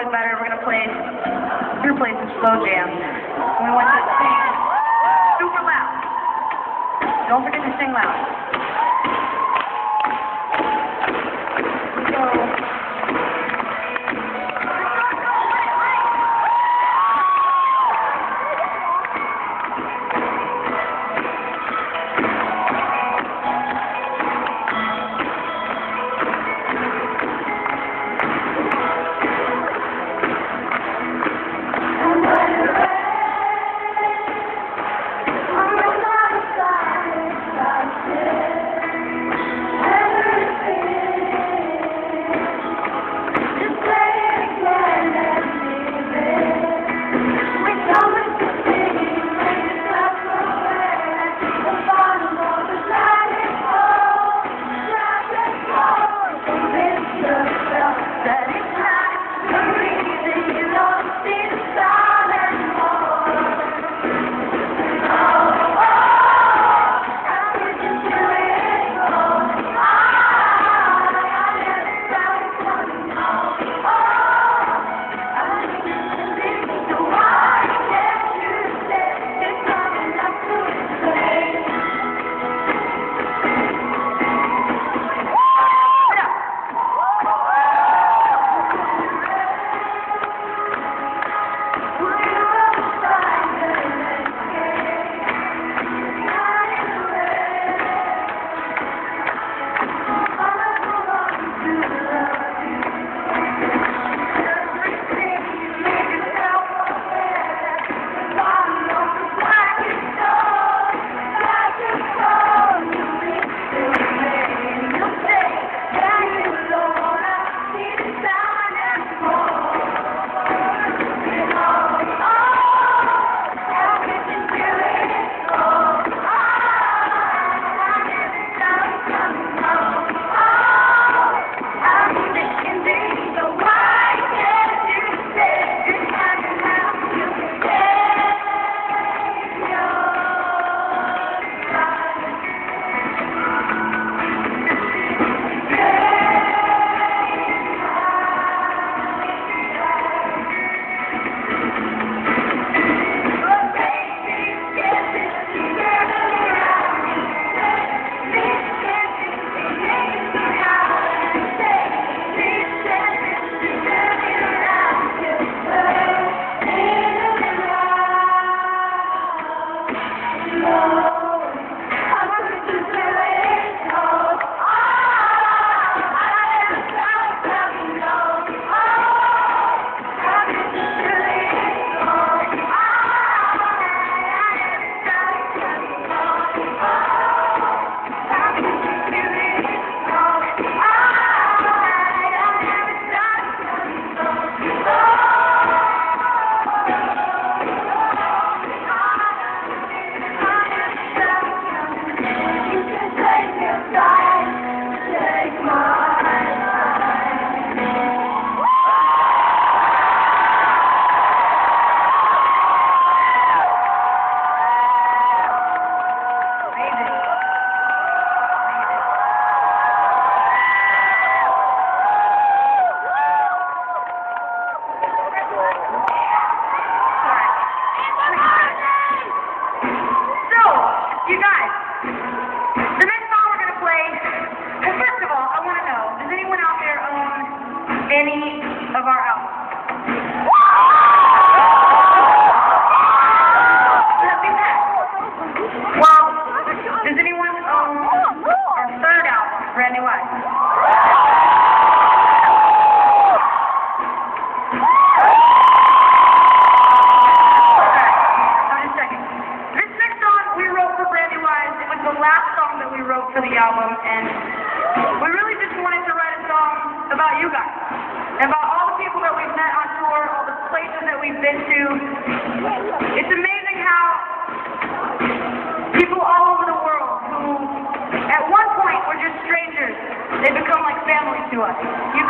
bit better. We're gonna play some slow jams. We want you to sing super loud. Don't forget to sing loud. You guys, the next song we're going to play, well, first of all, I want to know, does anyone out there own any of our albums? Well, does anyone own our third album, Brand New Eyes? For the album, and we really just wanted to write a song about you guys, and about all the people that we've met on tour, all the places that we've been to. It's amazing how people all over the world who at one point were just strangers, they become like family to us. You